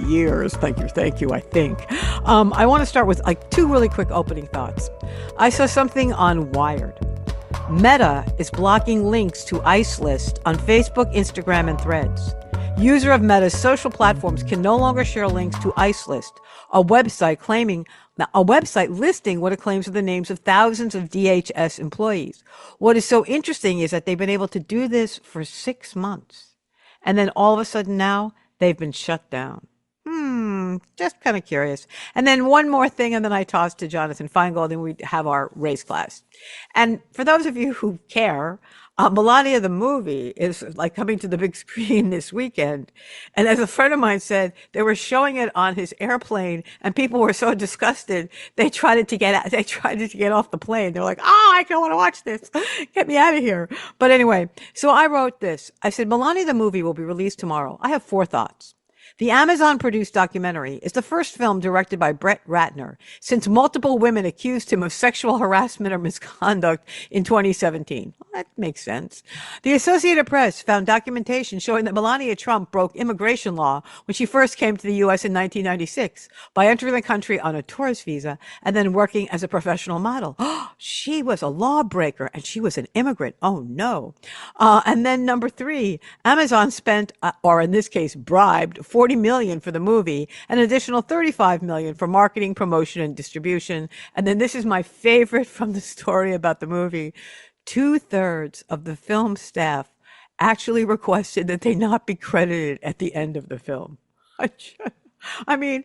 Years. Thank you, I think. I want to start with like two really quick opening thoughts. I saw something on Wired. Meta is blocking links to ICE list on Facebook, Instagram, and Threads. User of Meta's social platforms can no longer share links to ICE list, a website listing what it claims are the names of thousands of DHS employees. What is so interesting is that they've been able to do this for 6 months. And then all of a sudden now they've been shut down. Just kind of curious. And then one more thing, and then I toss to Jonathan Feingold, and we have our race class. And for those of you who care, Melania the movie is like coming to the big screen this weekend. And as a friend of mine said, they were showing it on his airplane, and people were so disgusted they tried to get off the plane. They're like, "Oh, I don't want to watch this. Get me out of here." But anyway, so I wrote this. I said, Melania the movie will be released tomorrow. I have 4 thoughts. The Amazon-produced documentary is the first film directed by Brett Ratner since multiple women accused him of sexual harassment or misconduct in 2017. Well, that makes sense. The Associated Press found documentation showing that Melania Trump broke immigration law when she first came to the U.S. in 1996 by entering the country on a tourist visa and then working as a professional model. She was a lawbreaker and she was an immigrant. Oh, no. And then number 3, Amazon spent, or in this case, bribed, $40 million for the movie, an additional $35 million for marketing, promotion, and distribution. And then this is my favorite from the story about the movie. 2/3 of the film staff actually requested that they not be credited at the end of the film. I mean,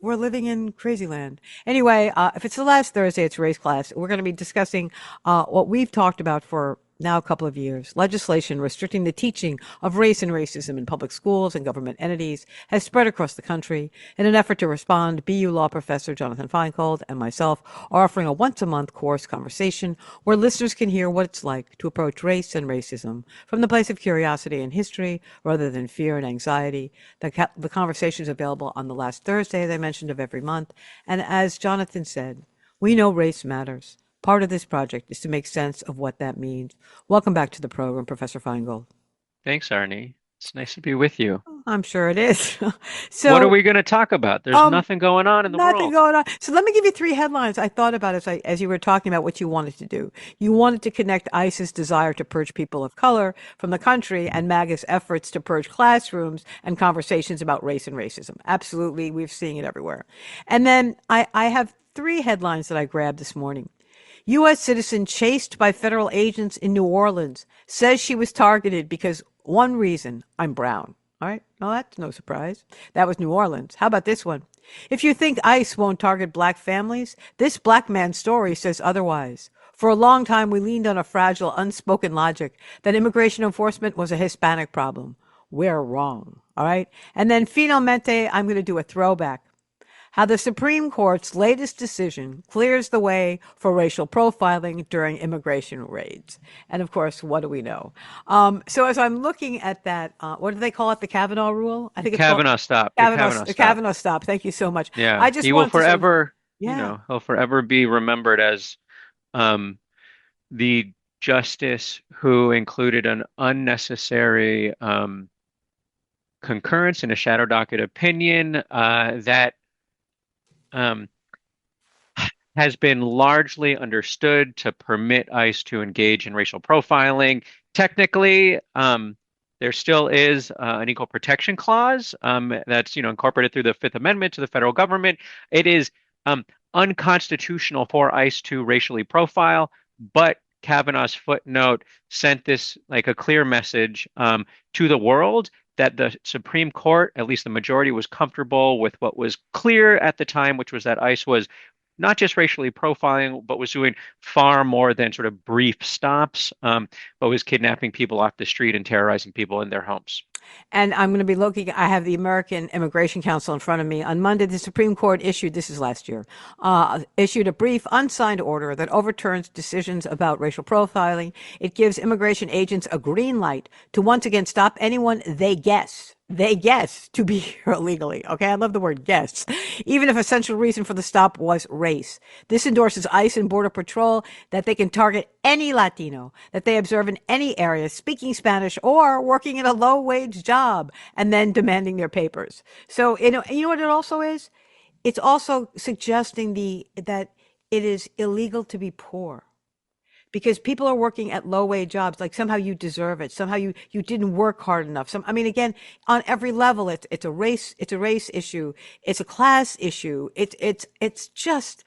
we're living in crazy land. Anyway, if it's the last Thursday, it's race class. We're going to be discussing what we've talked about for now a couple of years. Legislation restricting the teaching of race and racism in public schools and government entities has spread across the country. In an effort to respond, BU law professor Jonathan Feingold and myself are offering a once-a-month course conversation where listeners can hear what it's like to approach race and racism from the place of curiosity and history rather than fear and anxiety. The conversation is available on the last Thursday, as I mentioned, of every month. And as Jonathan said, we know race matters. Part of this project is to make sense of what that means. Welcome back to the program, Professor Feingold. Thanks, Arnie. It's nice to be with you. I'm sure it is. So, what are we going to talk about? There's nothing going on in the world. Nothing going on. So let me give you 3 headlines I thought about as you were talking about what you wanted to do. You wanted to connect ICE's desire to purge people of color from the country and MAGA's efforts to purge classrooms and conversations about race and racism. Absolutely. We're seeing it everywhere. And then I have 3 headlines that I grabbed this morning. U.S. citizen chased by federal agents in New Orleans says she was targeted because one reason, I'm brown. All right. Well, that's no surprise. That was New Orleans. How about this one? If you think ICE won't target black families, this black man's story says otherwise. For a long time, we leaned on a fragile, unspoken logic that immigration enforcement was a Hispanic problem. We're wrong. All right. And then finalmente, I'm going to do a throwback. How the Supreme Court's latest decision clears the way for racial profiling during immigration raids. And of course, what do we know? So as I'm looking at that, what do they call it? The Kavanaugh rule? I think it's Kavanaugh stop. The Kavanaugh stop. Thank you so much. Yeah, I just he will forever, he'll forever be remembered as the justice who included an unnecessary concurrence in a shadow docket opinion that has been largely understood to permit ICE to engage in racial profiling. Technically, there still is an equal protection clause that's incorporated through the Fifth Amendment to the federal government. It is unconstitutional for ICE to racially profile, but Kavanaugh's footnote sent this like a clear message to the world that the Supreme Court, at least the majority, was comfortable with what was clear at the time, which was that ICE was not just racially profiling, but was doing far more than sort of brief stops, but was kidnapping people off the street and terrorizing people in their homes. And I'm going to be looking. I have the American Immigration Council in front of me. On Monday, the Supreme Court issued, this is last year, issued a brief unsigned order that overturns decisions about racial profiling. It gives immigration agents a green light to once again stop anyone they guess to be here illegally. Okay, I love the word guess. Even if a central reason for the stop was race. This endorses ICE and Border Patrol that they can target any Latino that they observe in any area speaking Spanish or working in a low wage job and then demanding their papers. So, you know what it also is? It's also suggesting that it is illegal to be poor because people are working at low wage jobs, like somehow you deserve it, somehow you didn't work hard enough. I mean, again, on every level, it's a race issue, it's a class issue, it's just,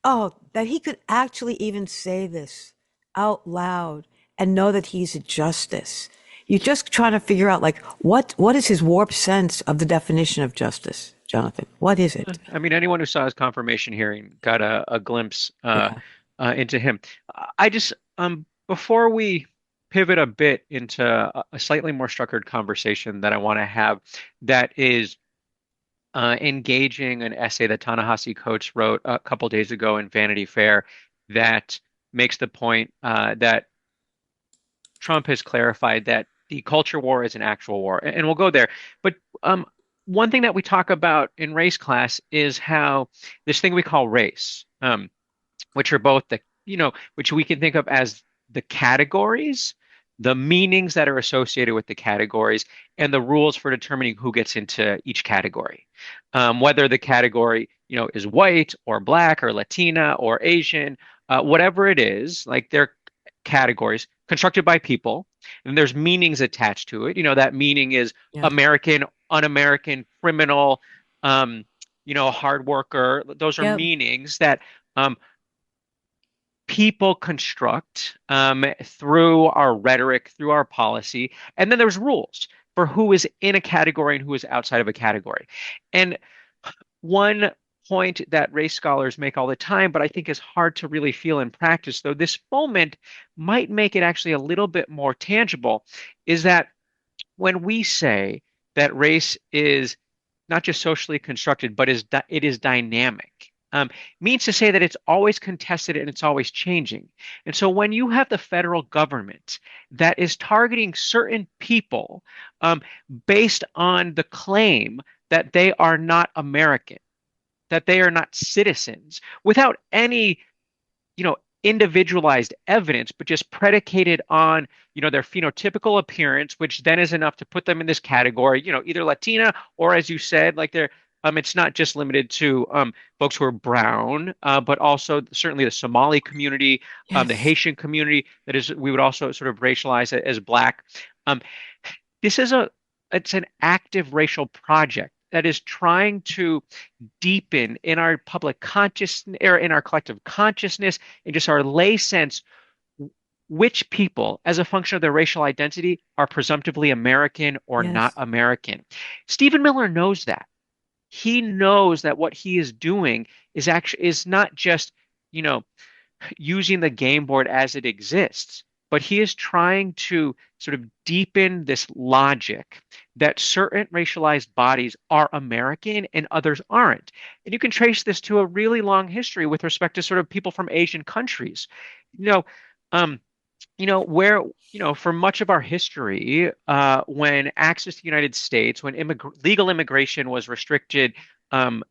oh, that he could actually even say this out loud and know that he's a justice. You're just trying to figure out, like, what is his warped sense of the definition of justice, Jonathan? What is it? I mean, anyone who saw his confirmation hearing got a glimpse Yeah. into him. I just before we pivot a bit into a slightly more structured conversation that I want to have, that is engaging an essay that Ta-Nehisi Coates wrote a couple days ago in Vanity Fair that makes the point that Trump has clarified that the culture war is an actual war, and we'll go there. But one thing that we talk about in race class is how this thing we call race, which are both which we can think of as the categories, the meanings that are associated with the categories, and the rules for determining who gets into each category. Whether the category, is white or black or Latina or Asian, whatever it is, like they're categories constructed by people, and there's meanings attached to it. That meaning is Yeah. American, un-American, criminal, hard worker. Those are Yeah. meanings that um, people construct through our rhetoric, through our policy. And then there's rules for who is in a category and who is outside of a category. And one point that race scholars make all the time, but I think is hard to really feel in practice, though this moment might make it actually a little bit more tangible, is that when we say that race is not just socially constructed, but it is dynamic. Means to say that it's always contested and it's always changing. And so when you have the federal government that is targeting certain people based on the claim that they are not American, that they are not citizens, without any individualized evidence, but just predicated on, their phenotypical appearance, which then is enough to put them in this category, either Latina or, as you said, like they're, it's not just limited to folks who are brown, but also certainly the Somali community, the Yes. Haitian community that is, we would also sort of racialize it as black. Um, this is it's an active racial project that is trying to deepen in our public consciousness or in our collective consciousness and just our lay sense which people, as a function of their racial identity, are presumptively American or not Yes. American. Stephen Miller knows that. He knows that what he is doing is not just, you know, using the game board as it exists, but he is trying to sort of deepen this logic that certain racialized bodies are American and others aren't. And you can trace this to a really long history with respect to sort of people from Asian countries. You know, um, where, for much of our history, when access to the United States, when legal immigration was restricted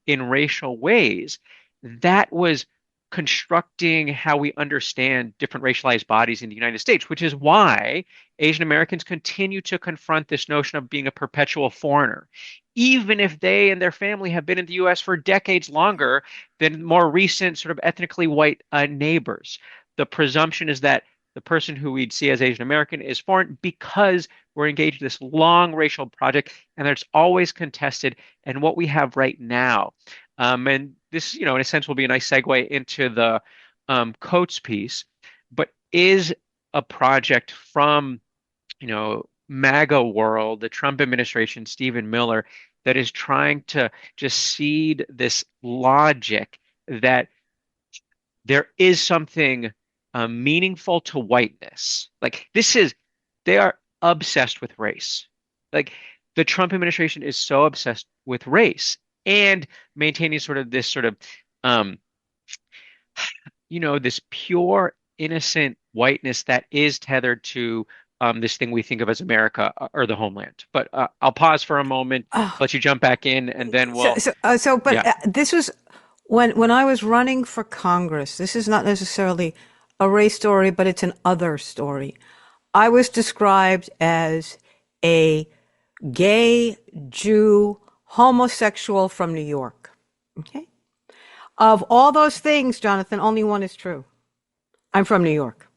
in racial ways, that was constructing how we understand different racialized bodies in the United States, which is why Asian Americans continue to confront this notion of being a perpetual foreigner, even if they and their family have been in the US for decades longer than more recent sort of ethnically white neighbors. The presumption is that the person who we'd see as Asian American is foreign because we're engaged in this long racial project and it's always contested. And what we have right now, and this, in a sense, will be a nice segue into the Coates piece, but is a project from, MAGA world, the Trump administration, Stephen Miller, that is trying to just seed this logic that there is something meaningful to whiteness. Like they are obsessed with race. Like the Trump administration is so obsessed with race and maintaining sort of this sort of um, this pure, innocent whiteness that is tethered to this thing we think of as America or the homeland. But I'll pause for a moment, Oh, let you jump back in, and then but yeah. this was when I was running for Congress. This is not necessarily a race story, but it's an other story. I was described as a gay Jew homosexual from New York. Okay. Of all those things, Jonathan, only one is true. I'm from New York.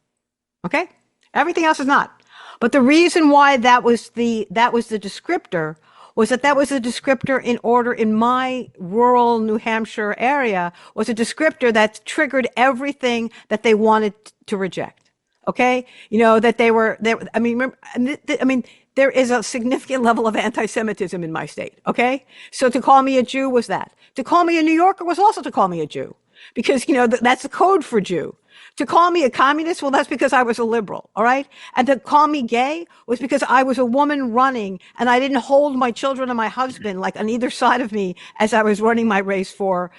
Okay? Everything else is not. But the reason why that was the descriptor was that was a descriptor in order in my rural New Hampshire area was a descriptor that triggered everything that they wanted to reject. Okay? That they were there. I mean, there is a significant level of anti-Semitism in my state. Okay? So to call me a Jew was that. To call me a New Yorker was also to call me a Jew because that's the code for Jew. To call me a communist, well, that's because I was a liberal, all right? And to call me gay was because I was a woman running and I didn't hold my children and my husband like on either side of me as I was running my race for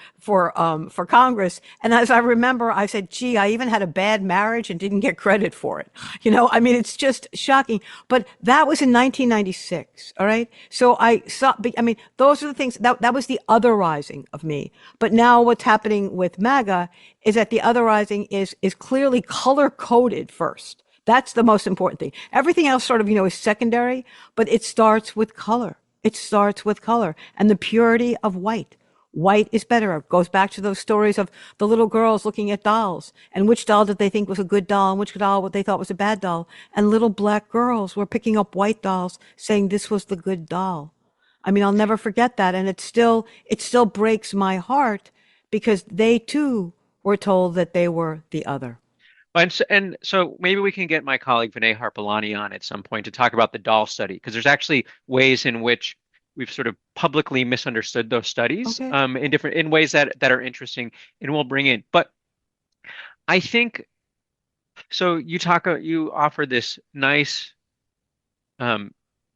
Congress. And as I remember, I said, gee, I even had a bad marriage and didn't get credit for it. I mean, it's just shocking. But that was in 1996, all right? So I saw, I mean, those are the things that was the otherizing of me. But now what's happening with MAGA is that the otherizing is clearly color coded first. That's the most important thing. Everything else sort of, is secondary, but it starts with color. It starts with color and the purity of white. White is better. It goes back to those stories of the little girls looking at dolls and which doll did they think was a good doll and which doll what they thought was a bad doll. And little black girls were picking up white dolls saying this was the good doll. I mean, I'll never forget that. And it still breaks my heart because they too were told that they were the other. And so maybe we can get my colleague Vinay Harpalani on at some point to talk about the doll study, because there's actually ways in which we've sort of publicly misunderstood those studies Okay. in ways that are interesting and we'll bring in. But I think so you offer this um,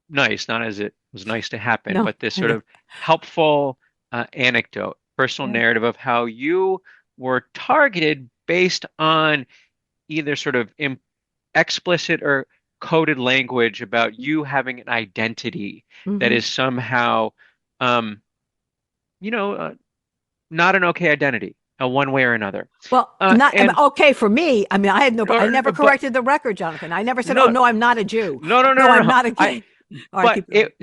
nice, not as it was nice to happen, No, but this I sort know. of helpful anecdote, personal Yeah. narrative of how you were targeted based on either sort of explicit or coded language about you having an identity that Hmm. is somehow, um, you know, uh, not an okay identity, one way or another. Well, not And okay for me. I mean, I or, never but corrected the record, Jonathan. I never said, "Oh no, no, I'm not a Jew." no, Oh no, no, no, no, I'm no. not a gay. All right, But keep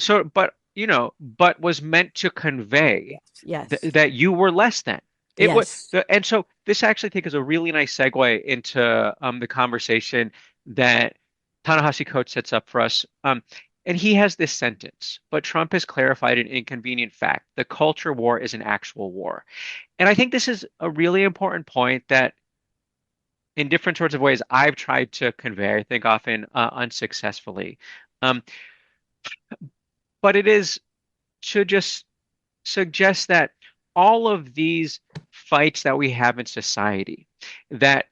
going. but was meant to convey Yes, yes, that you were less than. It was, yes. and so this actually I think is a really nice segue into the conversation that Ta-Nehisi Coate sets up for us. And he has this sentence, but Trump has clarified an inconvenient fact. The culture war is an actual war. And I think this is a really important point that in different sorts of ways I've tried to convey, I think often unsuccessfully. Um, but it is to just suggest that all of these fights that we have in society that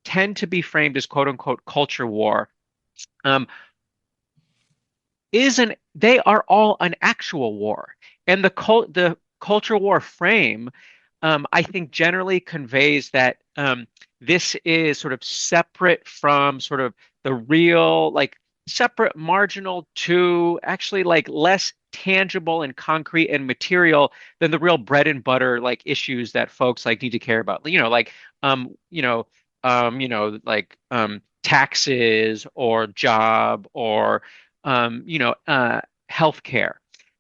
tend to be framed as quote unquote culture war um, isn't they are all an actual war. And the culture war frame, I think, generally conveys that this is sort of separate from sort of the real, like separate, marginal to actually like less tangible and concrete and material than the real bread and butter like issues that folks like need to care about. Um, you know, taxes or job or healthcare.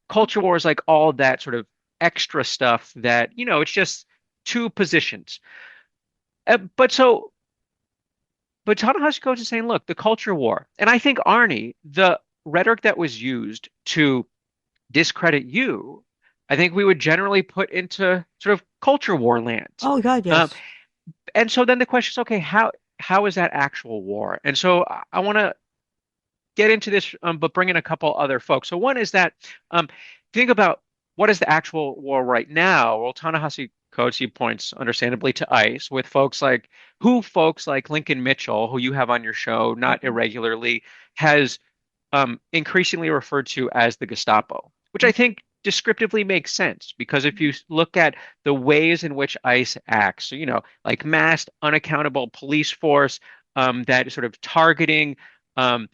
Culture war is like all that sort of extra stuff that, it's just two positions. Uh, but so, but Ta-Nehisi Coates is saying, look, the culture war. And I think, Arnie, the rhetoric that was used to discredit you, I think we would generally put into sort of culture war land. Oh God, Um, yes. and so then the question is, okay, how is that actual war? And so I want to get into this, but bring in a couple other folks. So one is that think about what is the actual war right now. Well, Ta-Nehisi Coates points understandably to ICE with folks like Lincoln Mitchell, who you have on your show not irregularly, has increasingly referred to as the Gestapo, which I think descriptively makes sense because if you look at the ways in which ICE acts, so, like masked, unaccountable police force that is sort of targeting um,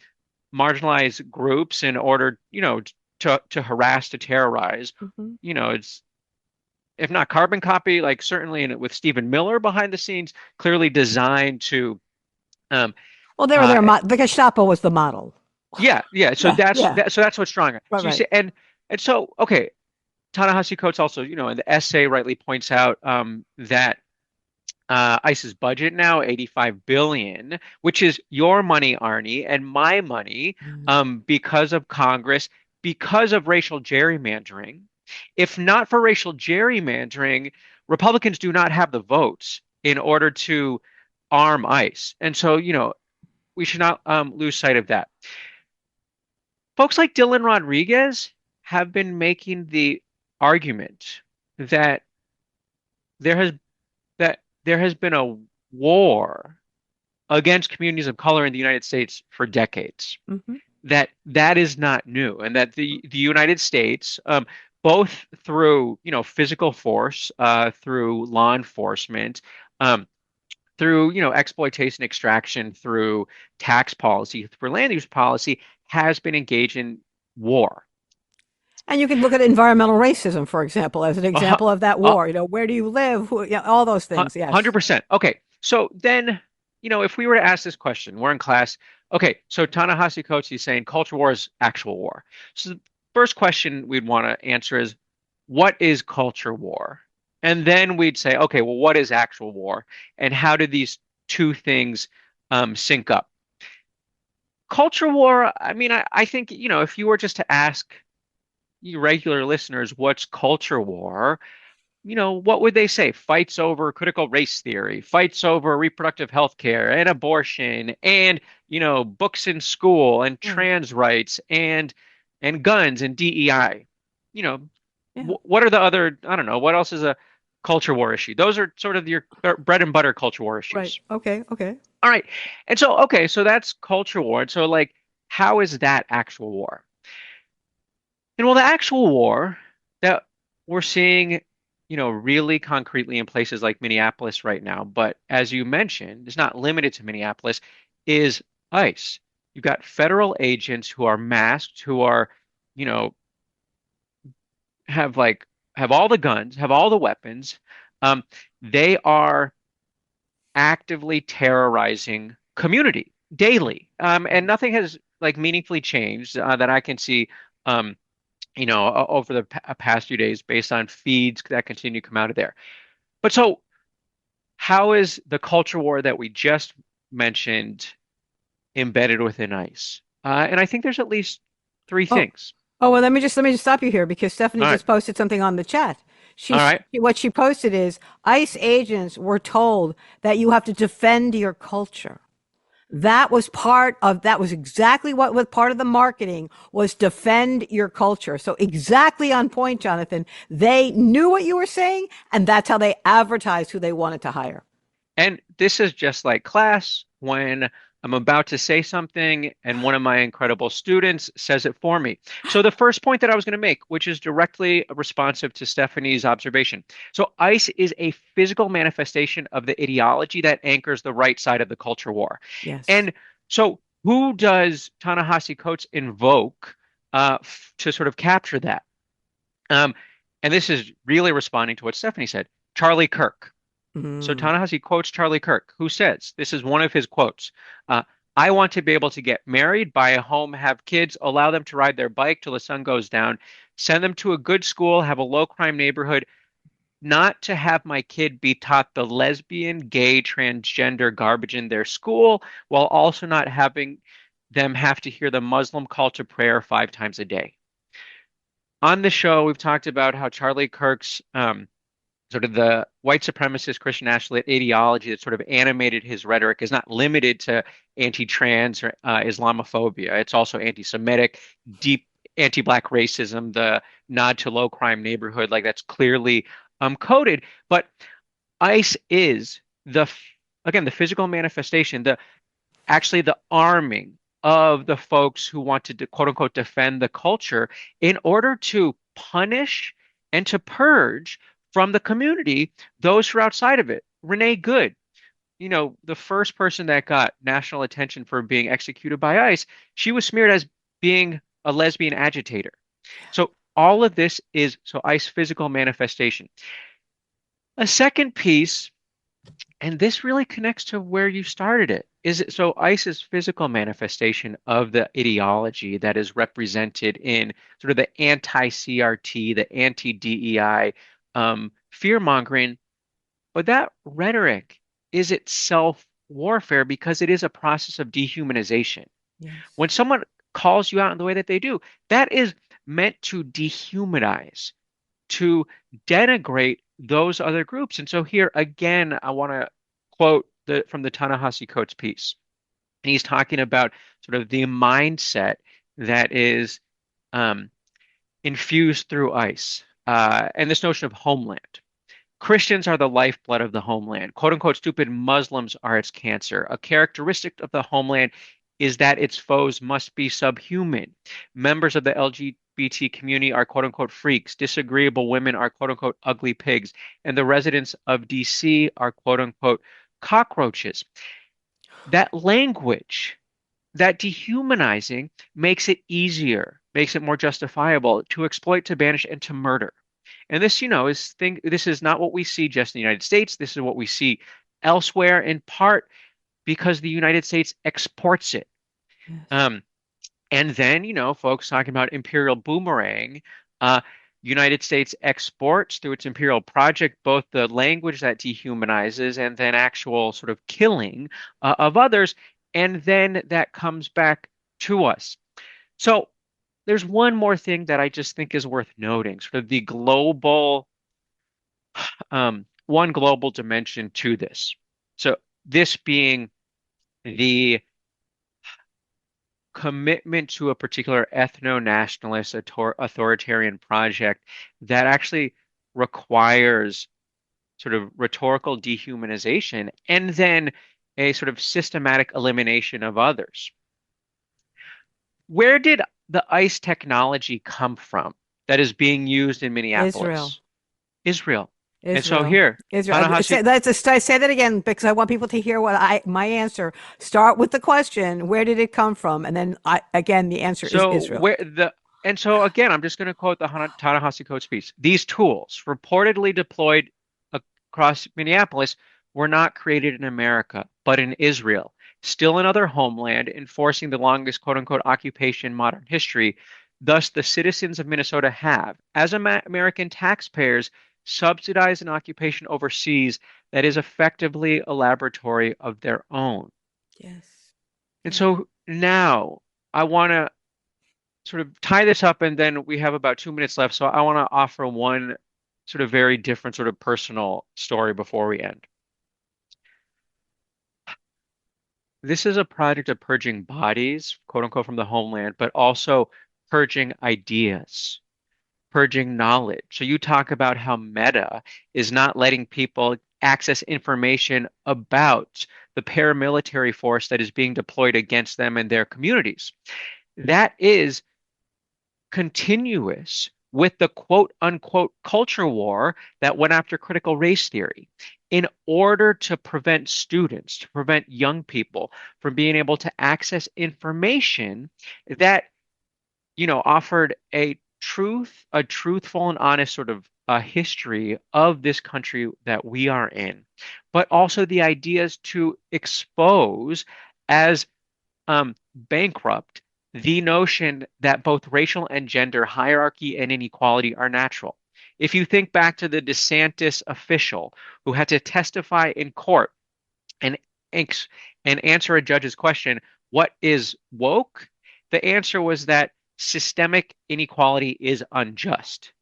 marginalized groups in order, to harass, to terrorize, Mhm. it's if not carbon copy, like certainly with Stephen Miller behind the scenes, clearly designed to um, Well, they were uh, there. The Gestapo was the model. yeah, yeah. So Yeah, that's yeah. that. So that's what's stronger. Right, So you right. see, and so okay, Ta-Nehisi Coates also, in the essay rightly points out that ICE's budget now 85 billion, which is your money, Arnie, and my money, Mm. because of Congress, because of racial gerrymandering. If not for racial gerrymandering, Republicans do not have the votes in order to arm ICE, and so we should not lose sight of that. Folks like Dylan Rodriguez have been making the argument that there has there has been a war against communities of color in the United States for decades. Mhm. That is not new, and that the United States, both through physical force, through law enforcement, um, through exploitation, extraction, through tax policy, through land use policy, has been engaged in war. And you can look at environmental racism, for example, as an A hu- example of that a- war. Where do you live? All those things. Yes. 100%. Okay, so then, if we were to ask this question, we're in class. Okay, so Ta-Nehisi Coates is saying culture war is actual war. So the first question we'd want to answer is, what is culture war? And then we'd say, okay, well, what is actual war? And how do these two things sync up? Culture war, I mean, I think, if you were just to ask you regular listeners, what's culture war? What would they say? Fights over critical race theory, fights over reproductive health care and abortion and, books in school and Right. trans rights and guns and DEI. You know, Yeah. what are the other, I don't know, what else is a culture war issue? Those are sort of your bread and butter culture war Right. issues. Okay. Okay. All right. And so, okay, so that's culture war. And so, like, how is that actual war? And well, the actual war that we're seeing, really concretely in places like Minneapolis right now, but as you mentioned, it's not limited to Minneapolis, is ICE. You've got federal agents who are masked, who are, you know, have like have all the guns, have all the weapons. Um, they are actively terrorizing community daily, and nothing has like meaningfully changed that I can see. Over the past few days based on feeds that continue to come out of there. But so, how is the culture war that we just mentioned embedded within ICE? And I think there's at least three Oh, things. oh, well, let me just stop you here because Stephanie All right. just posted something on the chat. All right. What she posted is ICE agents were told that you have to defend your culture. That was exactly what was part of the marketing was defend your culture. So exactly on point, Jonathan. They knew what you were saying, and that's how they advertised who they wanted to hire. And this is just like class when I'm about to say something and one of my incredible students says it for me. So the first point that I was going to make, which is directly responsive to Stephanie's observation. So ICE is a physical manifestation of the ideology that anchors the right side of the culture war. Yes. And so who does Ta-Nehisi Coates invoke to sort of capture that? Um, and this is really responding to what Stephanie said. Charlie Kirk. So Mm. Ta-Nehisi quotes Charlie Kirk, who says, this is one of his quotes. I want to be able to get married, buy a home, have kids, allow them to ride their bike till the sun goes down, send them to a good school, have a low crime neighborhood, not to have my kid be taught the lesbian, gay, transgender garbage in their school, while also not having them have to hear the Muslim call to prayer 5 times a day. On the show, we've talked about how Charlie Kirk's sort of the white supremacist Christian nationalist ideology that sort of animated his rhetoric is not limited to anti-trans or Islamophobia. It's also anti-Semitic, deep anti-black racism, the nod to low crime neighborhood, like that's clearly coded. But ICE is again the physical manifestation, the actually the arming of the folks who wanted to quote unquote defend the culture in order to punish and to purge from the community those who are outside of it. Renee Good, the first person that got national attention for being executed by ICE, she was smeared as being a lesbian agitator. So all of this is so ICE physical manifestation. A second piece, and this really connects to where you started it, is it so ICE's physical manifestation of the ideology that is represented in sort of the anti-CRT, the anti-DEI, fear mongering, but that rhetoric is itself warfare because it is a process of dehumanization. Yes. When someone calls you out in the way that they do, that is meant to dehumanize, to denigrate those other groups. And so here again, I want to quote from the Ta-Nehisi Coates piece. And he's talking about sort of the mindset that is infused through ICE and this notion of homeland. Christians are the lifeblood of the homeland. Quote unquote, stupid Muslims are its cancer. A characteristic of the homeland is that its foes must be subhuman. Members of the LGBT community are quote unquote freaks. Disagreeable women are quote unquote ugly pigs. And the residents of DC are quote unquote cockroaches. That language, that dehumanizing makes it easier, makes it more justifiable to exploit, to banish, and to murder. And this, this is not what we see just in the United States. This is what we see elsewhere, in part because the United States exports it. Yes. And then, folks talking about imperial boomerang, United States exports through its imperial project both the language that dehumanizes and then actual sort of killing of others. And then that comes back to us. So there's one more thing that I just think is worth noting, sort of the global, one global dimension to this. So this being the commitment to a particular ethno-nationalist authoritarian project that actually requires sort of rhetorical dehumanization and then a sort of systematic elimination of others. Where did the ICE technology come from that is being used in Israel. Minneapolis? Israel. And so Israel. here, Israel. Ta-Nehisi, Say that again because I want people to hear my answer. Start with the question, where did it come from? And then again, the answer is so Israel. where the and so again, I'm just going to quote the Ta-Nehisi Coates piece. These tools, reportedly deployed across Minneapolis, were not created in America, but in Israel, still another homeland, enforcing the longest quote-unquote occupation in modern history. Thus, the citizens of Minnesota have, as American taxpayers, subsidized an occupation overseas that is effectively a laboratory of their own. Yes. And so now I want to sort of tie this up, and then we have about 2 minutes left. So I want to offer one sort of very different sort of personal story before we end. This is a project of purging bodies, quote unquote, from the homeland, but also purging ideas, purging knowledge. So you talk about how Meta is not letting people access information about the paramilitary force that is being deployed against them and their communities. That is continuous with the quote unquote culture war that went after critical race theory in order to prevent students, to prevent young people from being able to access information that, offered a truthful and honest sort of history of this country that we are in, but also the ideas to expose as bankrupt the notion that both racial and gender hierarchy and inequality are natural. If you think back to the DeSantis official who had to testify in court and answer a judge's question, what is woke? The answer was that systemic inequality is unjust.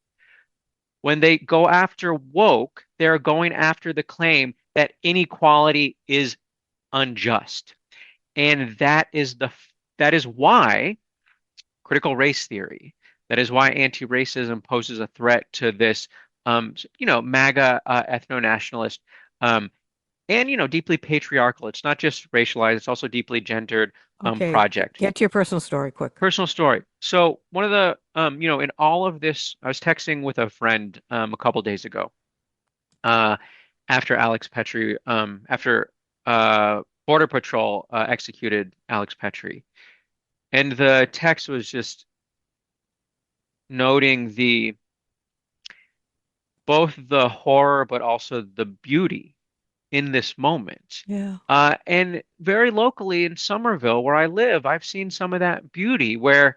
When they go after woke, they're going after the claim that inequality is unjust. And that is why critical race theory, that is why anti-racism poses a threat to this, MAGA ethno-nationalist and deeply patriarchal. It's not just racialized, it's also deeply gendered Okay, project. get to your personal story quick. Personal story. So one of the in all of this, I was texting with a friend a couple days ago, uh after Border Patrol executed Alex Petrie. And the text was just noting the both the horror but also the beauty in this moment. Yeah. And very locally in Somerville, where I live, I've seen some of that beauty where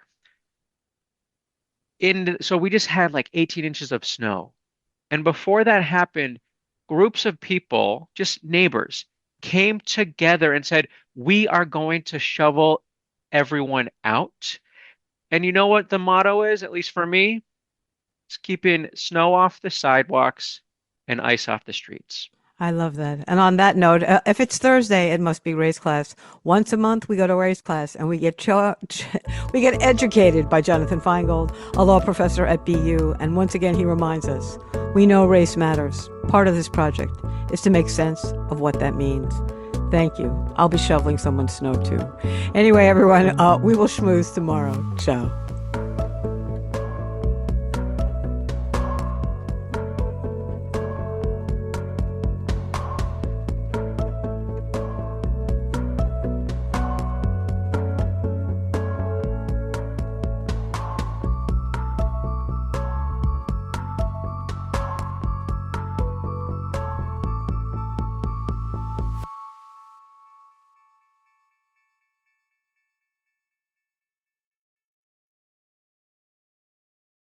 so we just had like 18 inches of snow. And before that happened, groups of people, just neighbors, came together and said, we are going to shovel everyone out. And you know what the motto is, at least for me? It's keeping snow off the sidewalks and ice off the streets. I love that. And on that note, if it's Thursday, it must be race class. Once a month, we go to race class and we get we get educated by Jonathan Feingold, a law professor at BU. And once again, he reminds us, we know race matters. Part of this project is to make sense of what that means. Thank you. I'll be shoveling someone's snow too. Anyway, everyone, we will schmooze tomorrow. Ciao.